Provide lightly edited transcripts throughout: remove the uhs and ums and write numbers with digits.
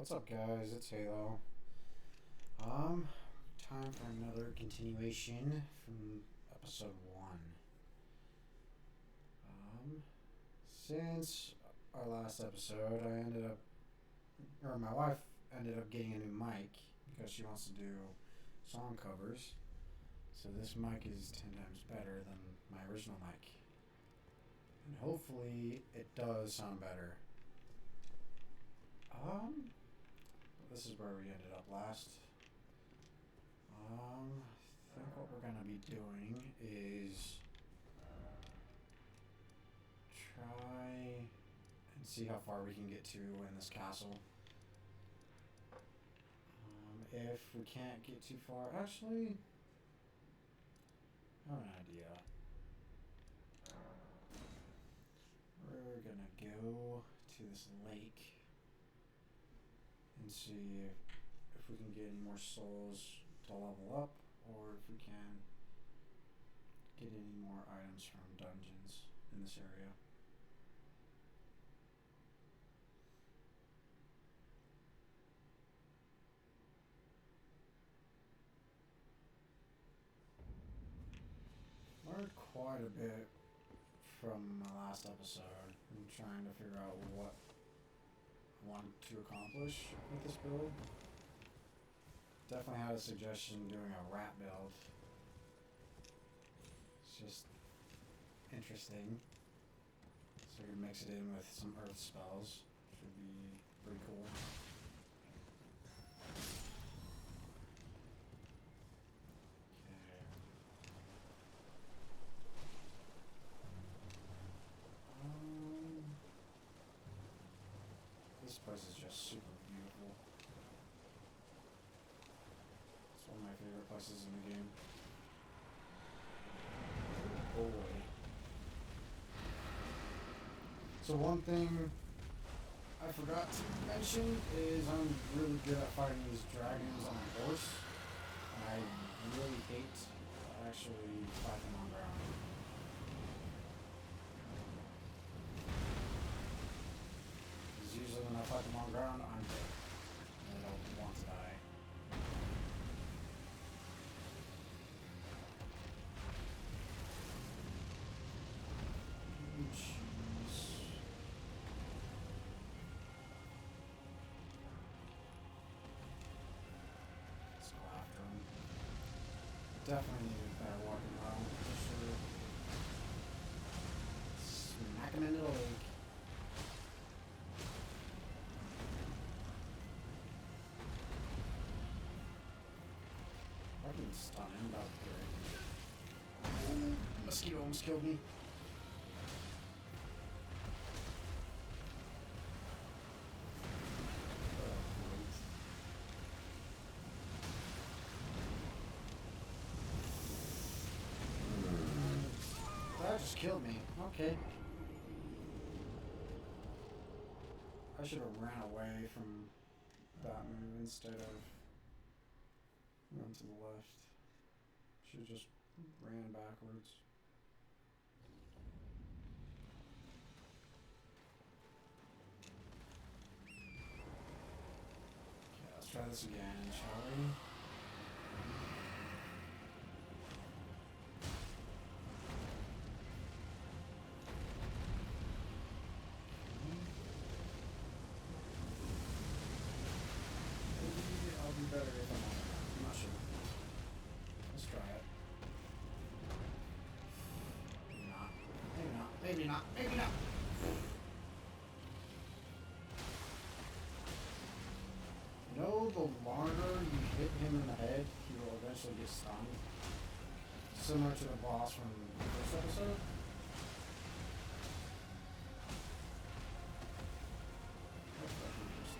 What's up, guys? It's Halo. Time for another continuation from episode 1. Since our last episode, my wife ended up getting a new mic because she wants to do song covers. So this mic is 10 times better than my original mic. And hopefully it does sound better. This is where we ended up last. I think what we're gonna be doing is try and see how far we can get to in this castle. If we can't get too far, actually, I have an idea. We're gonna go to this lake and see if we can get any more souls to level up, or if we can get any more items from dungeons in this area. Learned quite a bit from my last episode. I'm trying to figure out what I want to accomplish with this build. Definitely had a suggestion doing a rat build. It's just interesting. So we can mix it in with some earth spells. Should be pretty cool. This place is just super beautiful. It's one of my favorite places in the game. Oh boy. So one thing I forgot to mention is I'm really good at fighting these dragons on a horse. And I really hate to actually fight them on ground. Usually when I fight them on ground, I'm dead. And I don't want to die. Jeez. Let's go after him. Definitely need a better walking around for sure. Smack him into the lake. I can stun him, that would be great. Ooh, mosquito almost killed me. That just killed me. Okay. I should have ran away from that move instead of run to the left. Should have just ran backwards. Okay, let's try this again, shall we? Maybe I'll be better if I'm on it. I'm not sure. Let's try it. Maybe not. Maybe not. Maybe not. Maybe not. You know, the longer you hit him in the head, he will eventually get stunned. Similar to the boss from the first episode.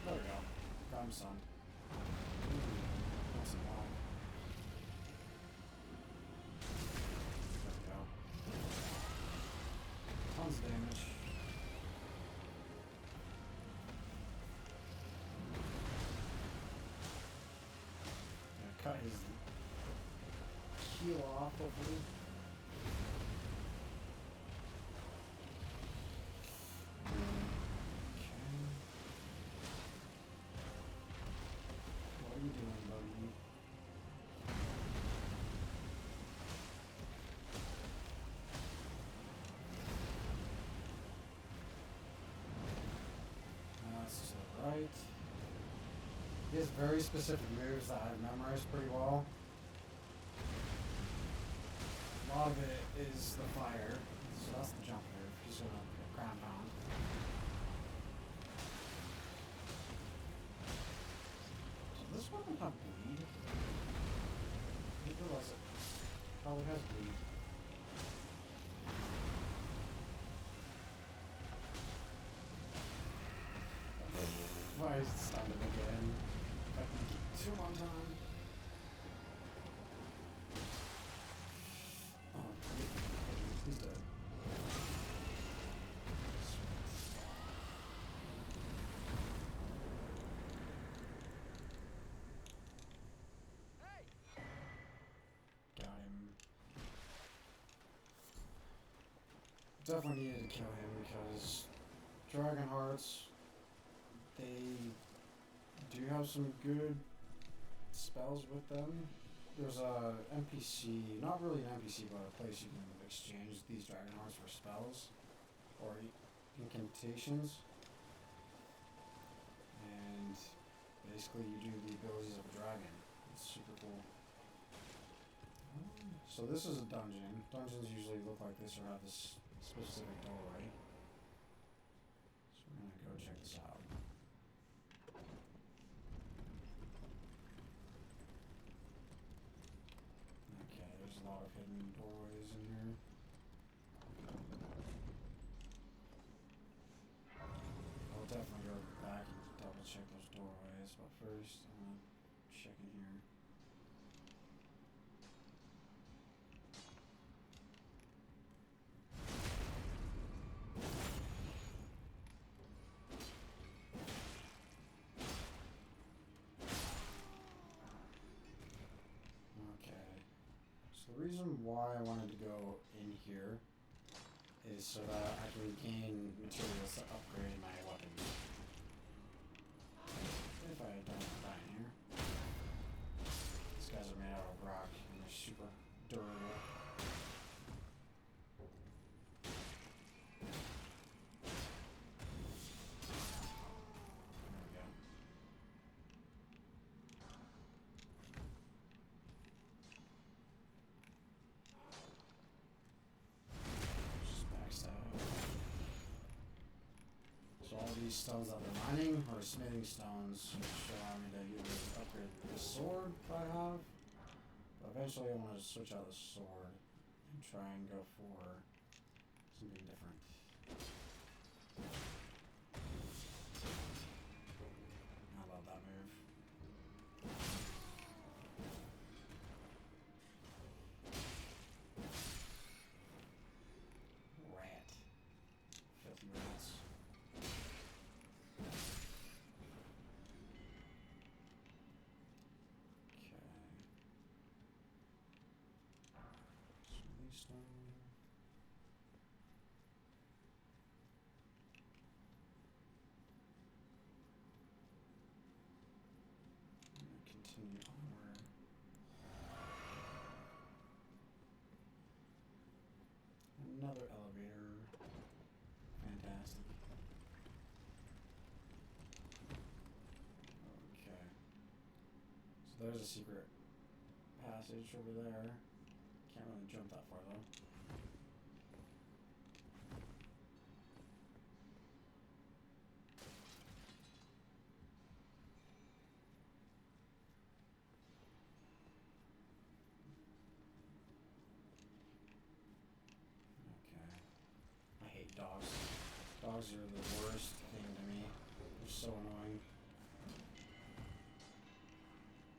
There we go. Got him stunned. Nice and long. There we go. Tons of damage. Gonna cut his heel off, hopefully. Okay. Right. He has very specific moves that I've memorized pretty well. A lot of it is the fire, so that's the jump move. He's gonna ground pound. Does this weapon have bleed? I didn't realize it probably has bleed. Why is it stunned him again? If I can get 2 on time. Oh, he's dead. Got him. Definitely needed to kill him because Dragon Hearts, they do have some good spells with them. There's a NPC, not really an NPC, but a place you can exchange these Dragon Hearts for spells or incantations. And basically you do the abilities of a dragon. It's super cool. So this is a dungeon. Dungeons usually look like this or have this specific doorway. So we're gonna go check this out. Okay, there's a lot of hidden doorways in here. I'll definitely go back and double check those doorways, but first I'm gonna check in here. The reason why I wanted to go in here is so that I can gain materials to upgrade my weapons. If I don't die in here. These guys are made out of rock and they're super durable. Stones that they're mining are smithing stones, which allow me to either upgrade the sword that I have, but eventually I want to switch out the sword and try and go for something different. I love that move. Rat. Filthy rats. Continue onward. Another elevator. Fantastic. Okay. So there's a secret passage over there. Can't really jump that far though. Dogs. Dogs are the worst thing to me. They're so annoying.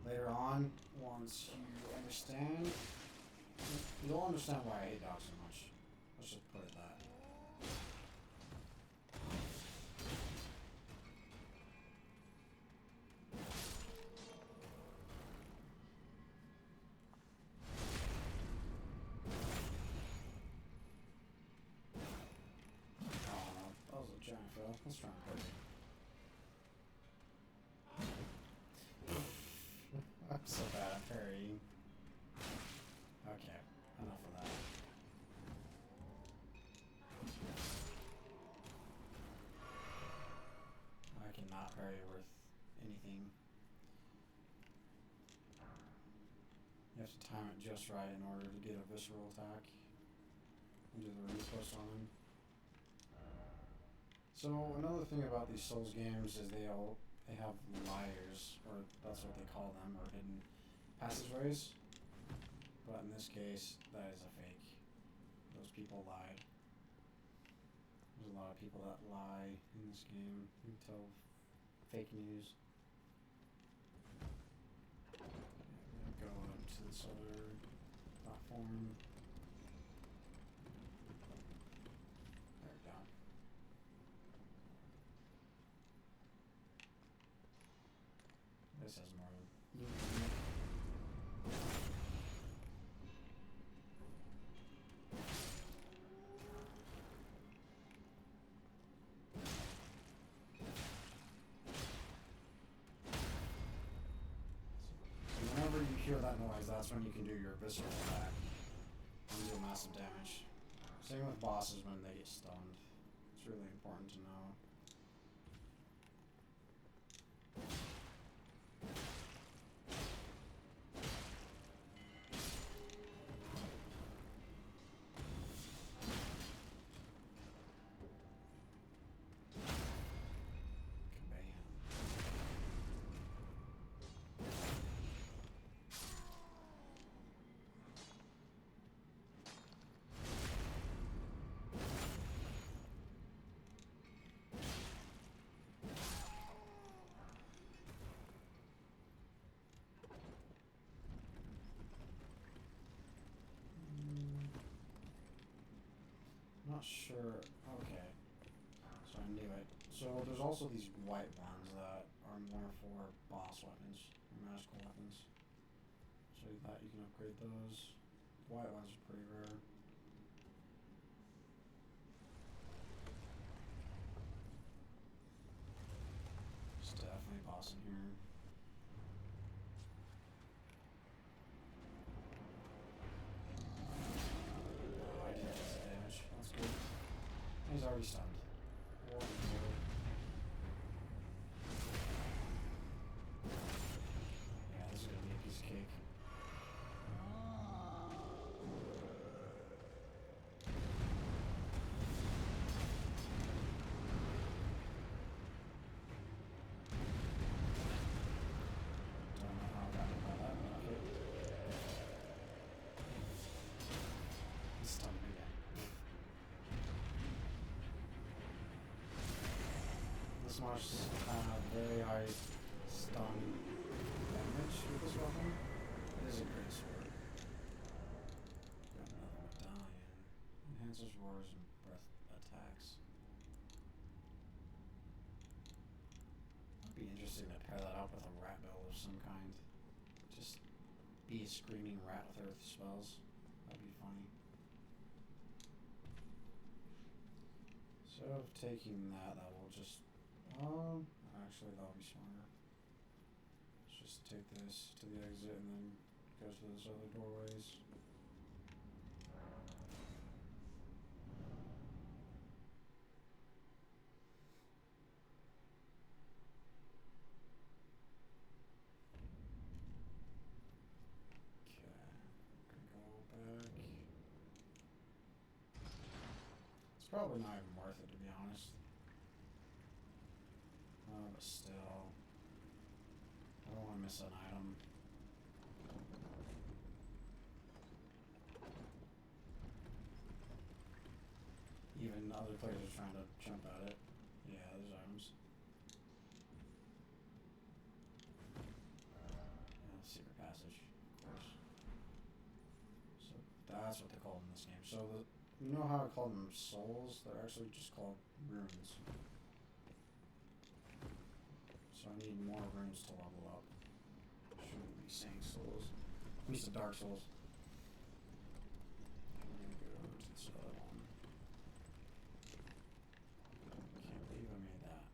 Later on, once you understand, you'll understand why I hate dogs so much. Let's just put it that. Let's try and parry. I'm so bad at parrying. Okay, enough of that. I cannot not very worth anything. You have to time it just right in order to get a visceral attack and do the repost on him. So another thing about these Souls games is they have liars, or that's what they call them, or hidden passageways. But in this case, that is a fake. Those people lied. There's a lot of people that lie in this game and tell fake news. Go up to this other platform. There we go. This has more loot in it. Whenever you hear that noise, that's when you can do your visceral attack and do massive damage. Same with bosses when they get stunned. It's really important to know. Not sure. Okay. So I knew it. So there's also these white ones that are more for boss weapons, or magical weapons. So that you can upgrade those. The white ones are pretty rare. There's definitely a boss in here. He's already stunned. Yeah, this is gonna be a piece of cake. Don't know how I got hit by that, but okay. He's stunned me again. This must have very high stun damage with this weapon. It is a great sword. Got another medallion. Enhances roars and breath attacks. It'd be interesting to pair that up with a rat build of some kind. Just be a screaming rat with earth spells. That'd be funny. So taking that will just actually that'll be smarter. Let's just take this to the exit and then go to those other doorways. Okay, gonna go back. It's probably not even worth it, to be honest. But still, I don't want to miss an item. Even other players are trying to jump at it. Yeah, there's items. Yeah, secret passage, of course. So that's what they call them in this game. So you know how I call them souls? They're actually just called runes. So I need more runes to level up. Shouldn't be saying souls. At least the Dark Souls. I'm gonna go to this other one. Can't believe I made that.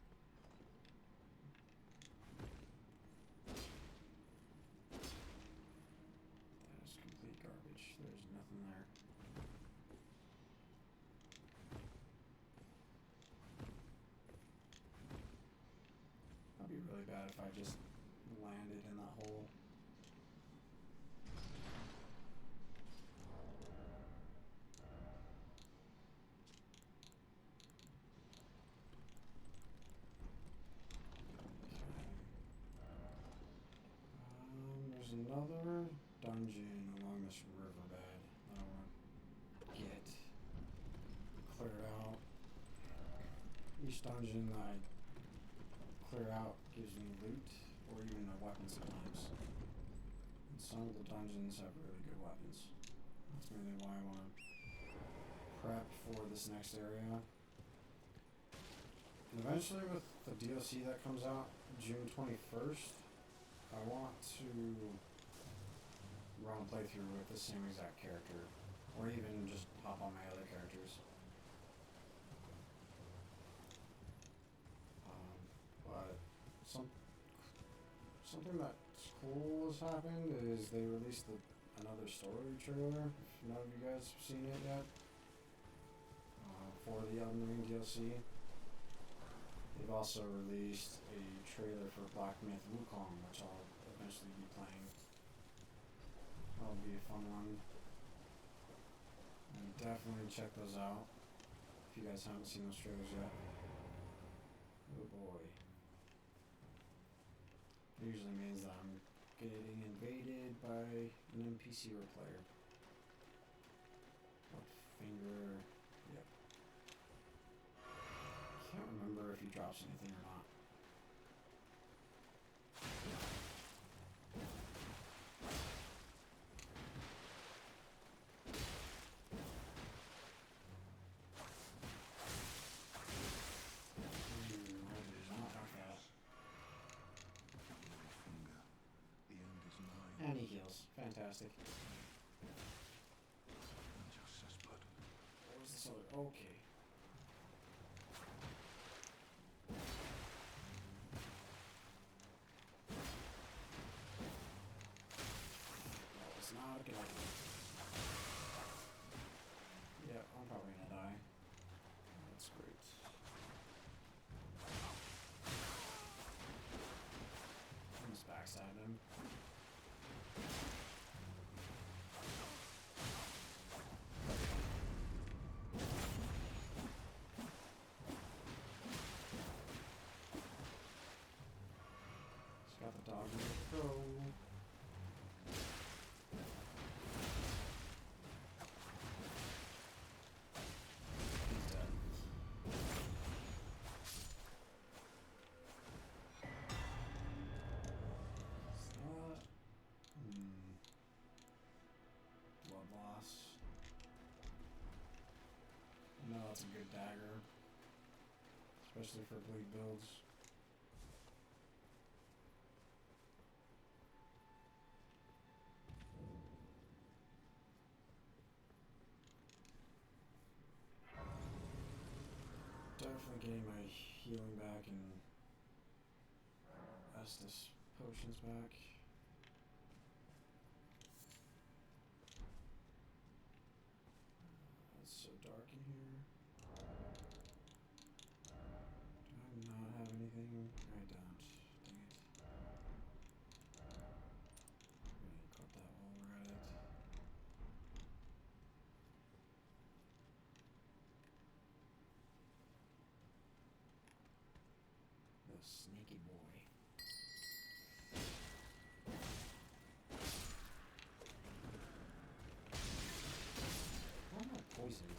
That is complete garbage. There's nothing there. bad if I just landed in that hole. There's another dungeon along this riverbed that I want to get cleared out. Each dungeon I clear out gives me loot or even a weapon sometimes. And some of the dungeons have really good weapons. That's mainly why I want to prep for this next area. And eventually with the DLC that comes out June 21st, I want to run a playthrough with the same exact character, or even just hop on my other characters. But something that's cool has happened is they released another story trailer. If none of you guys have seen it yet, for the ELDEN Ring DLC. They've also released a trailer for Black Myth Wukong, which I'll eventually be playing. That'll be a fun one. And definitely check those out if you guys haven't seen those trailers yet. Oh boy. It usually means that I'm getting invaded by an NPC or player. What finger? Yep. Can't remember if he drops anything or not. And he heals. Fantastic. What was this other? Okay. That was not a good idea. Yeah, I'm probably gonna die. That's great. Almost backstabbed him. Got the dog in the throw. He's dead. Blood loss. No, that's a good dagger. Especially for bleed builds. Definitely getting my healing back and Estus potions back. It's so dark in here. Do I not have anything? I don't. Dang it. I'm gonna equip that while we're at it. The sneaky boy. Why am I poisoned?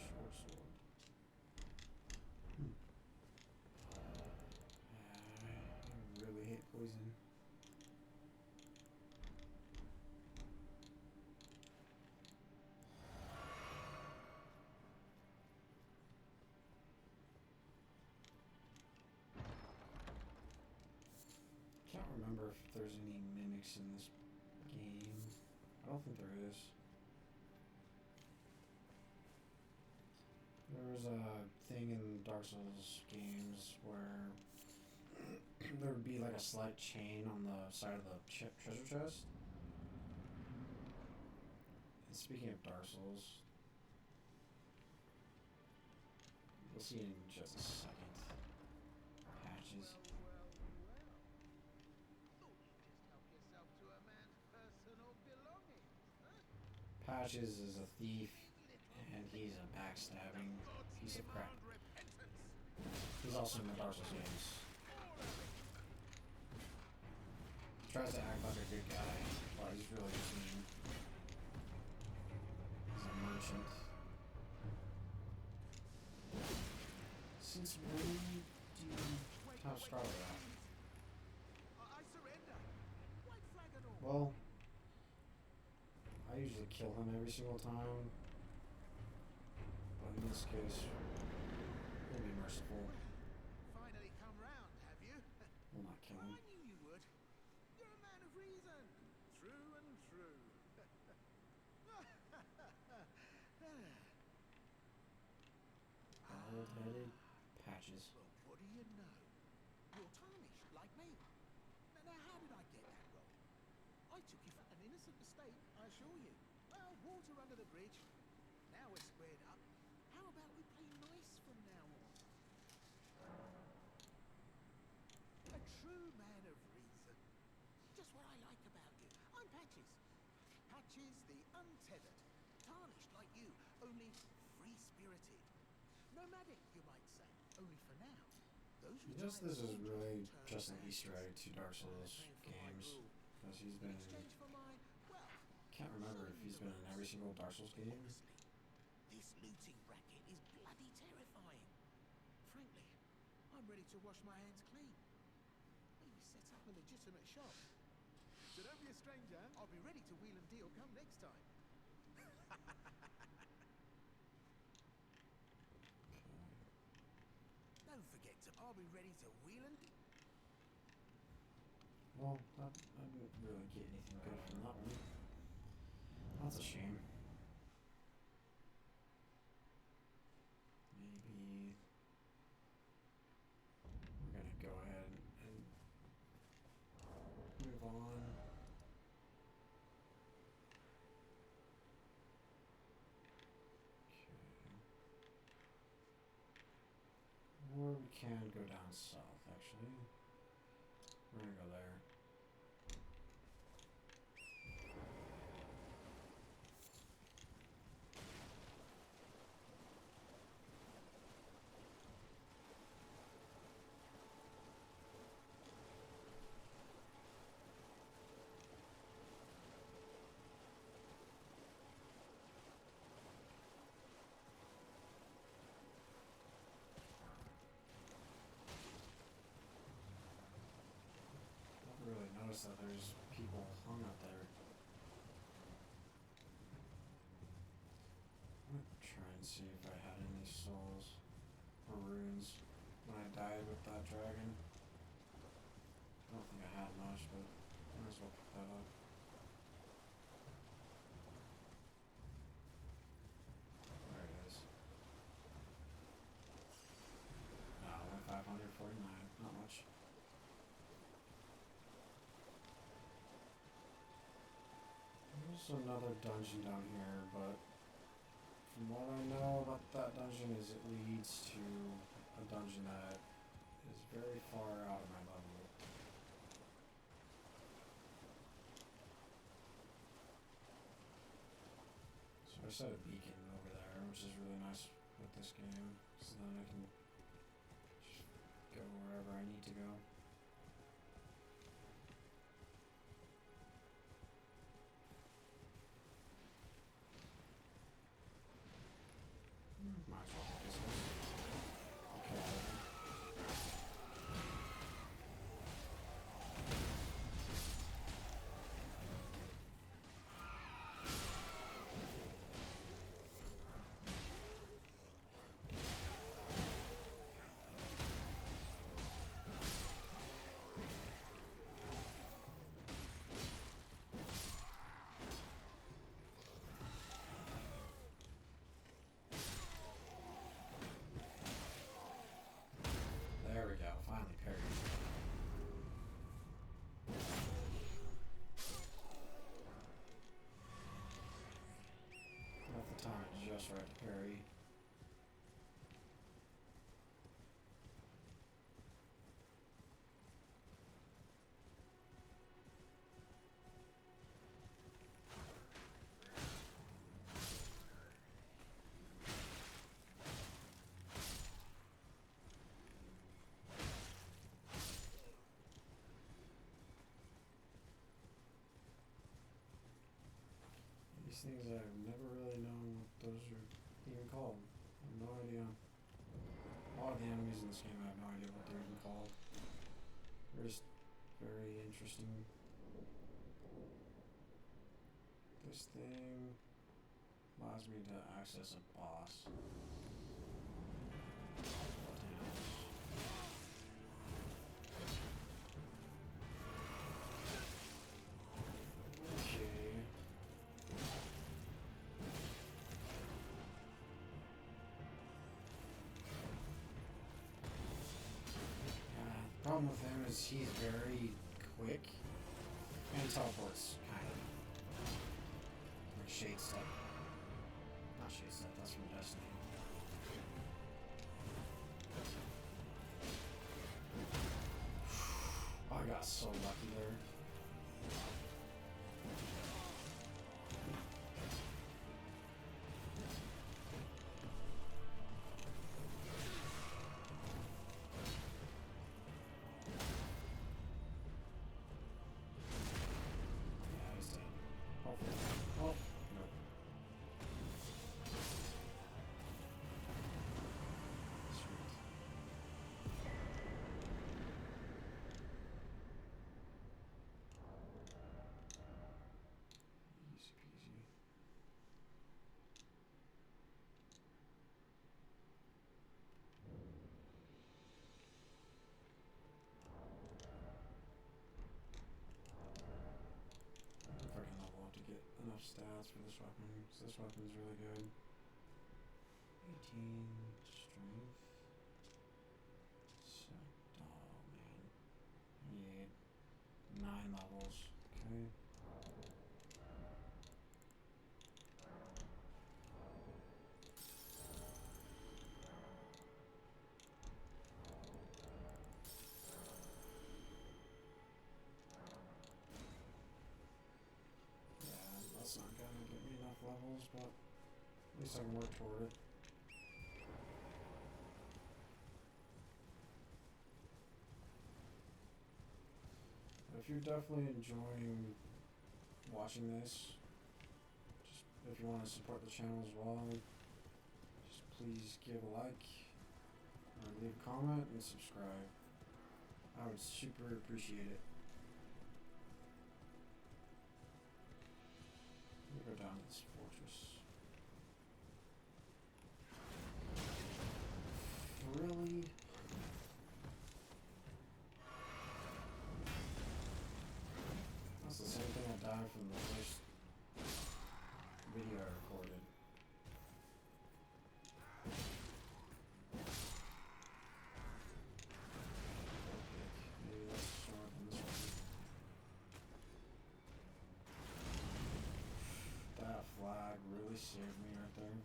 Short sword. I really hate poison. Can't remember if there's any mimics in this game. I don't think there is. There was a thing in Dark Souls games where there would be like a slight chain on the side of the treasure chest. And speaking of Dark Souls, we'll see in just a second. Patches. Patches is a thief, and he's a backstabbing piece of crap. He's also in the Dark Souls games. He tries to act like a good guy, but he's really just mean. He's a merchant. Since when do you have Scarlet at? Well, I usually kill him every single time, but in this case, we'll be merciful. Finally come round, have you? We'll not kill him. I knew you would. You're a man of reason. True and true. Bald-headed Patches. Well, what do you know? You're tarnished, like me. Now, how did I get that wrong? I took you for an innocent mistake, I assure you. Well, water under the bridge. Now we're squared up. How about we play nice from now on? A true man of reason. Just what I like about you. I'm Patches. Patches the untethered. Tarnished like you, only free-spirited. Nomadic, you might say. Only for now. This is really just an Easter egg to Dark Souls games, because he's been, can't remember if he's been in every single Dark Souls game. This looting racket is bloody terrifying. Frankly, I'm ready to wash my hands clean. Maybe set up a legitimate shop. So don't be a stranger. I'll be ready to wheel and deal come next time. Don't forget to. I'll be ready to wheel and. Well, I didn't really get anything good from that one. That's a shame. Maybe we're gonna go ahead and move on. Or we can go down south, actually. We're gonna go there. Really notice that there's people hung up there. I'm gonna try and see if I had any souls or runes when I died with that dragon. I don't think I had much, but I might as well pick that up. There it is. No, 549, not much. There's another dungeon down here, but from what I know about that dungeon is it leads to a dungeon that is very far out of my level. So I set a beacon over there, which is really nice with this game, so then I can just go wherever I need to go. Might as well take this one. Okay. right to parry. These things I've never really known what those are even called. I have no idea. A lot of the enemies in this game I have no idea what they're even called. They're just very interesting. This thing allows me to access a boss. Problem with him is he's very quick and teleports, kind of. Like Shade Step. Not Shade Step, that's from Destiny. Oh, I got so lucky there. Enough stats for this weapon, because this weapon is really good. 18 strength. So, oh man. I need 9 levels. Okay. That's not gonna get me enough levels, but at least I can work toward it. But if you're definitely enjoying watching this, just if you want to support the channel as well, just please give a like, or leave a comment, and subscribe. I would super appreciate it. Go down to this fortress. Really? That's the same thing I died from the first video I recorded. Maybe that's short on this one. That flag really saved me right there.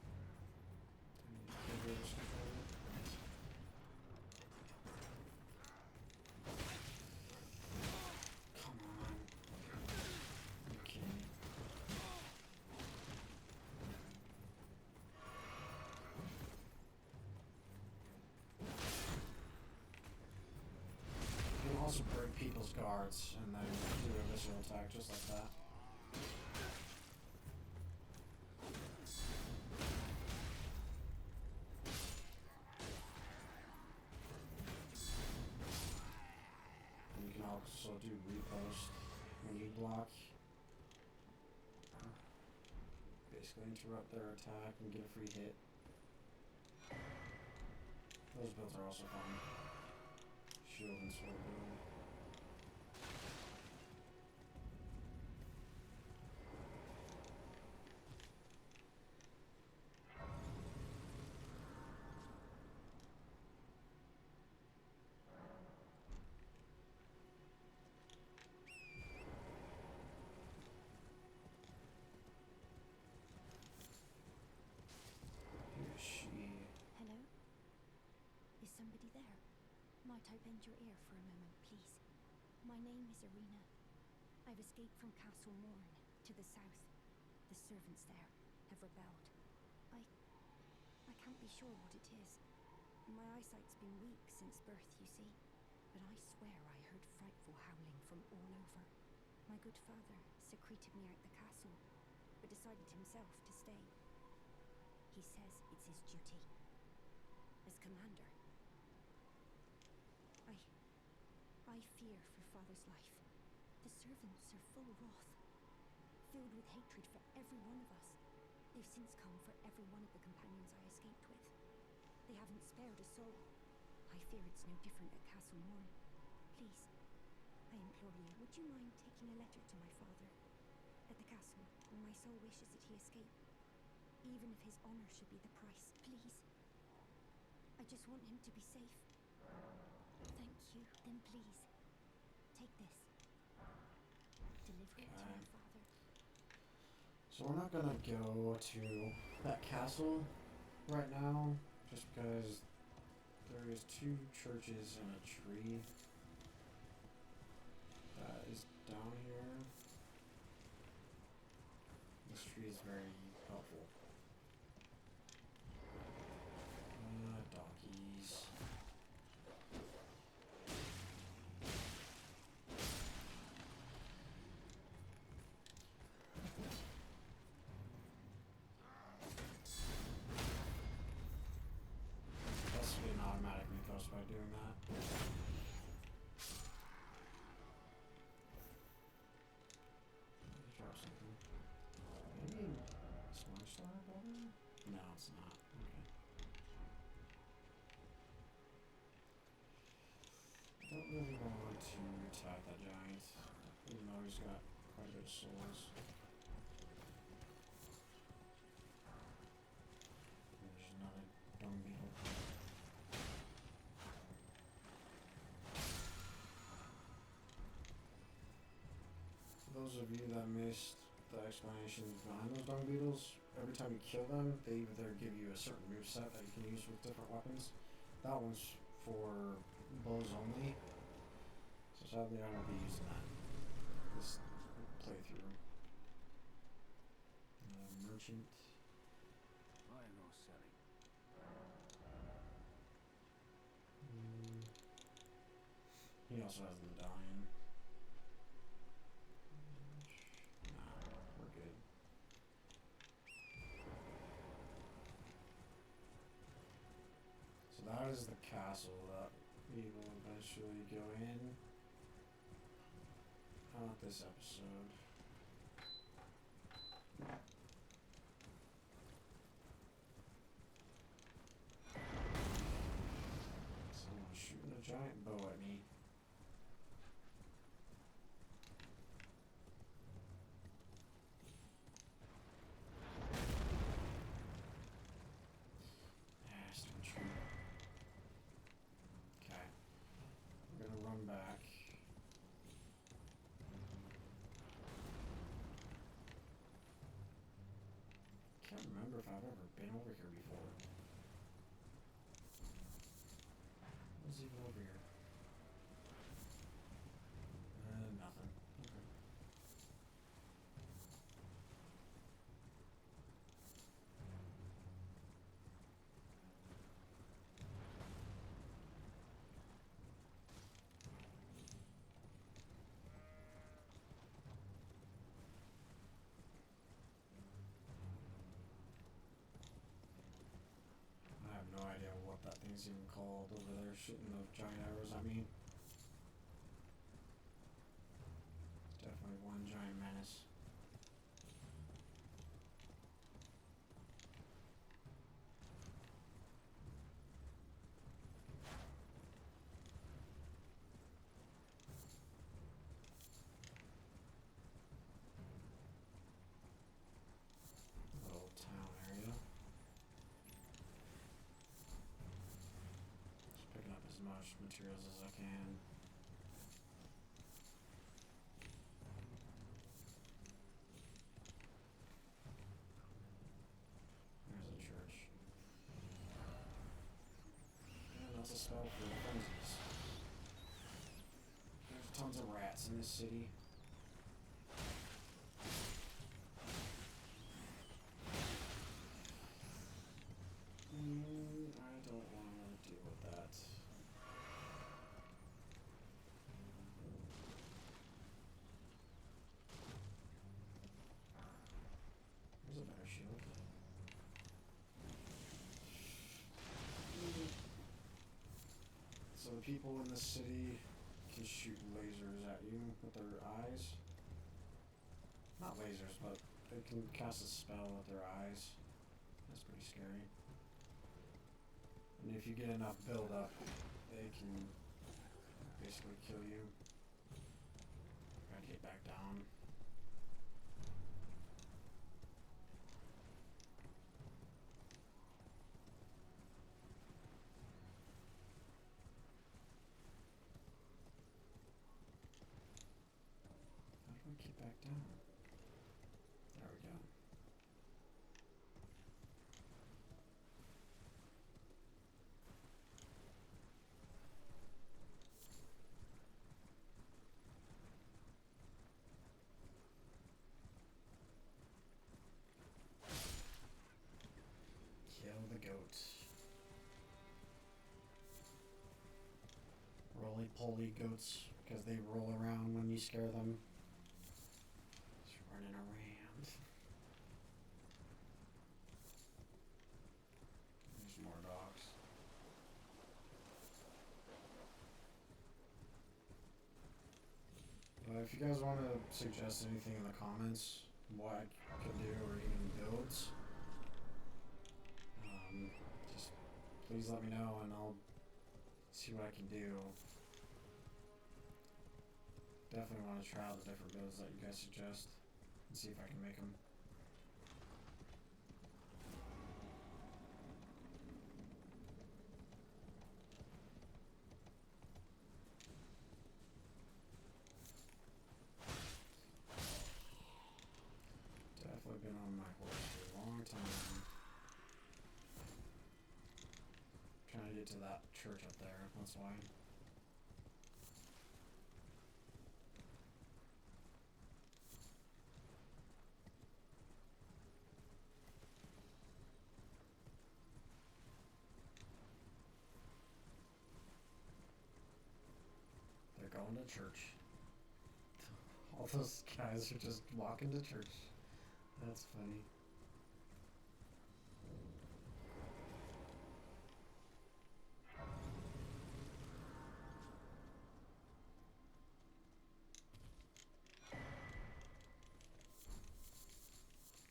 Come on. Okay. You can also break people's guards and then do a visceral attack just like that. Also do repost when you block. Basically interrupt their attack and get a free hit. Those builds are also fun. Shield and sword build. I bend your ear for a moment, please? My name is Irina. I've escaped from Castle Morn to the south. The servants there have rebelled. I can't be sure what it is. My eyesight's been weak since birth, you see. But I swear I heard frightful howling from all over. My good father secreted me out the castle, but decided himself to stay. He says it's his duty. As commander. I fear for father's life. The servants are full wrath, filled with hatred for every one of us. They've since come for every one of the companions I escaped with. They haven't spared a soul. I fear it's no different at Castle Morn. Please, I implore you, would you mind taking a letter to my father at the castle when my soul wishes that he escape? Even if his honor should be the price, please. I just want him to be safe. Thank you. Then please, take this. Deliver it to my father. So we're not gonna go to that castle right now, just because there is 2 churches and a tree that is down here. This tree is very helpful. Donkeys. That's getting automatically close by doing that. Drop something. Maybe Smart Star button? No, it's not. Okay. I don't really want to attack that giant, even though he's got quite a bit of souls. There's another dung beetle. For those of you that missed the explanations behind those dung beetles, every time you kill them, they either give you a certain moveset that you can use with different weapons. That one's for bows only. So sadly I won't be using that this playthrough. Merchant. Buying or selling? He also has the medallion. Nah, we're good. So that is the castle that we will eventually go in. Not this episode. Someone's shooting a giant bow at me. Still true. Okay. I'm gonna run back. Can't remember if I've ever been over here before. What's even over here? Nothing. Okay. I have no idea what that thing's even called over there, shooting those giant arrows at me. Definitely one giant menace. Little town area. Just picking up as much materials as I can. There's a church. And that's a spell for frenzies. tons of rats in this city. I don't want to deal with that. There's a better shield. So the people in the city can shoot lasers at you with their eyes. Not lasers, but they can cast a spell with their eyes. That's pretty scary. And if you get enough build up, they can basically kill you. Gotta get back down. How do I get back down? There we go. Kill the goat. Roly-poly goats, because they roll around when you scare them. Just running around. There's more dogs. If you guys want to suggest anything in the comments, what I can do, or even builds, just please let me know and I'll see what I can do. Definitely want to try out the different builds that you guys suggest and see if I can make them. Definitely been on my horse for a long time. Trying to get to that church up there, that's why. They're going to church. All those guys are just walking to church. That's funny.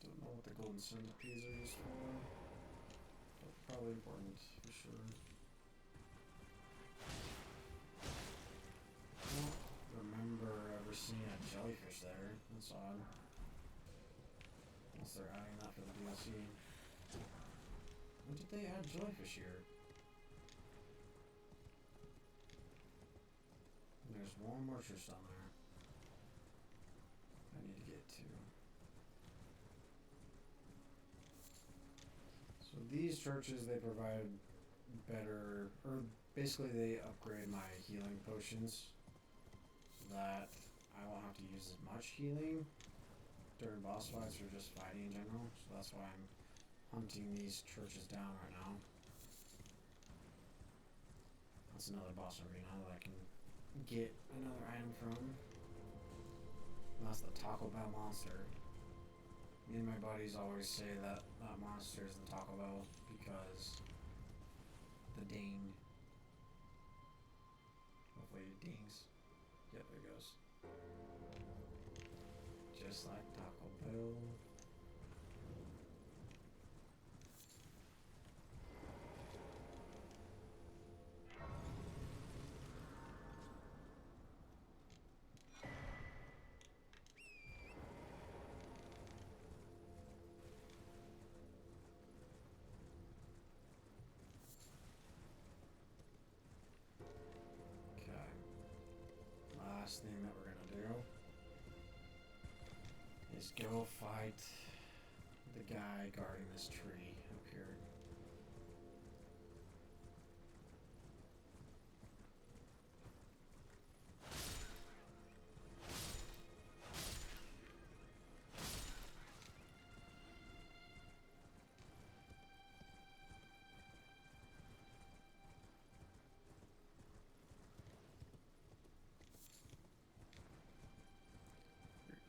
Don't know what the golden centipedes are used for, but probably important for sure. I don't remember ever seeing a jellyfish there. That's odd. Unless they're adding that for the DLC. When did they add jellyfish here? And there's one more church down there I need to get to. So these churches, they provide better, or basically they upgrade my healing potions so that I won't have to use as much healing during boss fights or just fighting in general. So that's why I'm hunting these churches down right now. That's another boss arena that I can get another item from. And that's the Taco Bell monster. Me and my buddies always say that that monster is the Taco Bell because the ding. Hopefully it dings. Yep, there it goes. Just like Taco Bell. Last thing that we're gonna do is go fight the guy guarding this tree up here.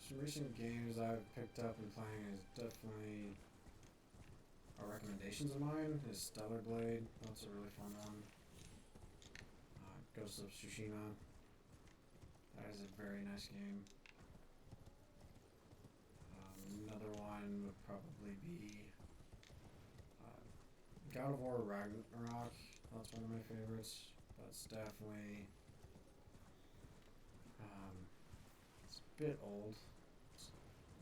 some recent games I've picked up and playing is definitely recommendations of mine is Stellar Blade. That's a really fun one. Ghost of Tsushima. That is a very nice game. Another one would probably be God of War Ragnarok. That's one of my favorites. That's definitely it's a bit old.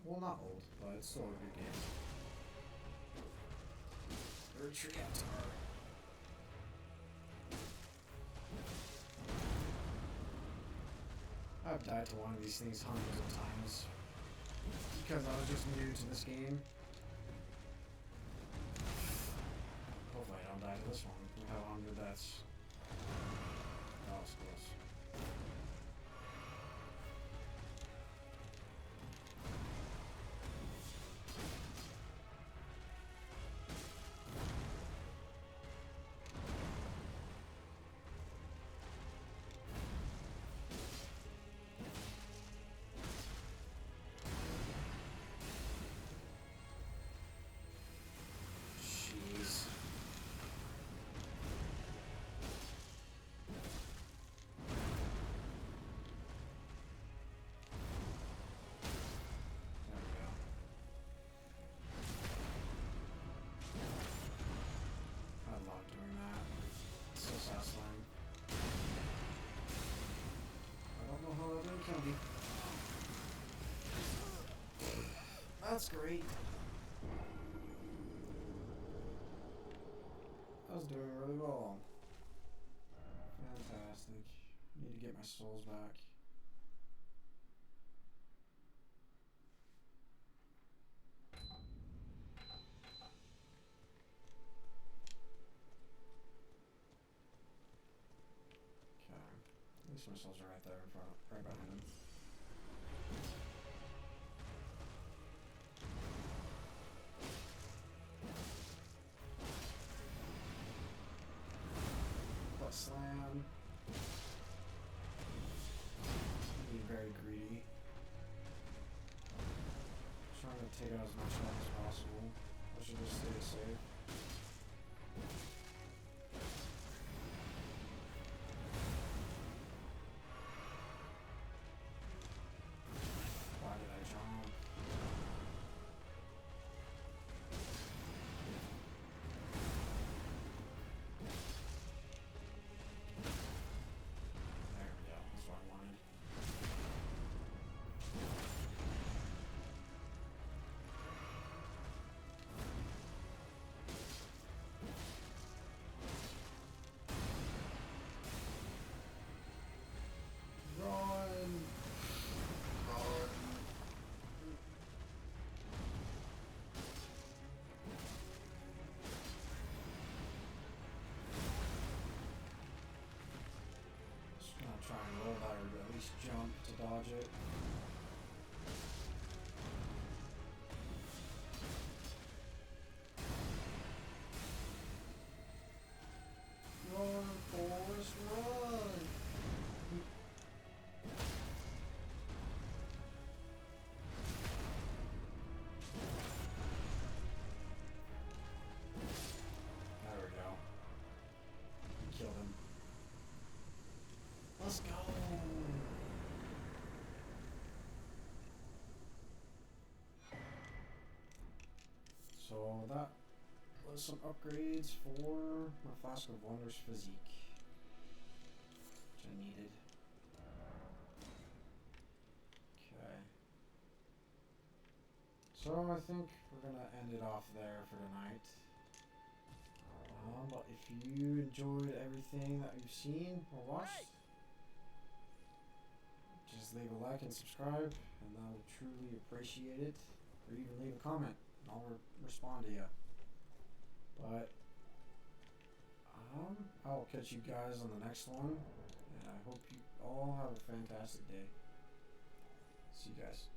Well, not old, but it's still a good game. Retreat. I've died to one of these things hundreds of times because I was just new to this game. Hopefully I don't die to this one. Look how long that's. That was close. That's great. I was doing really well. Fantastic. Need to get my souls back. Okay. At least my souls are right there in front, right behind him. Slam. Being very greedy. Trying to take out as much health as possible. I should just stay safe. Why did I jump? Try and roll that or at least jump to dodge it. Run, Forrest, run! There we go. Killed him. Let's go! So that was some upgrades for my Flask of Wonders physique, which I needed. Okay. So I think we're gonna end it off there for tonight. But if you enjoyed everything that you've seen or watched, just leave a like and subscribe, and I would truly appreciate it. Or even leave a comment, and I'll respond to you. But I'll catch you guys on the next one, and I hope you all have a fantastic day. See you guys.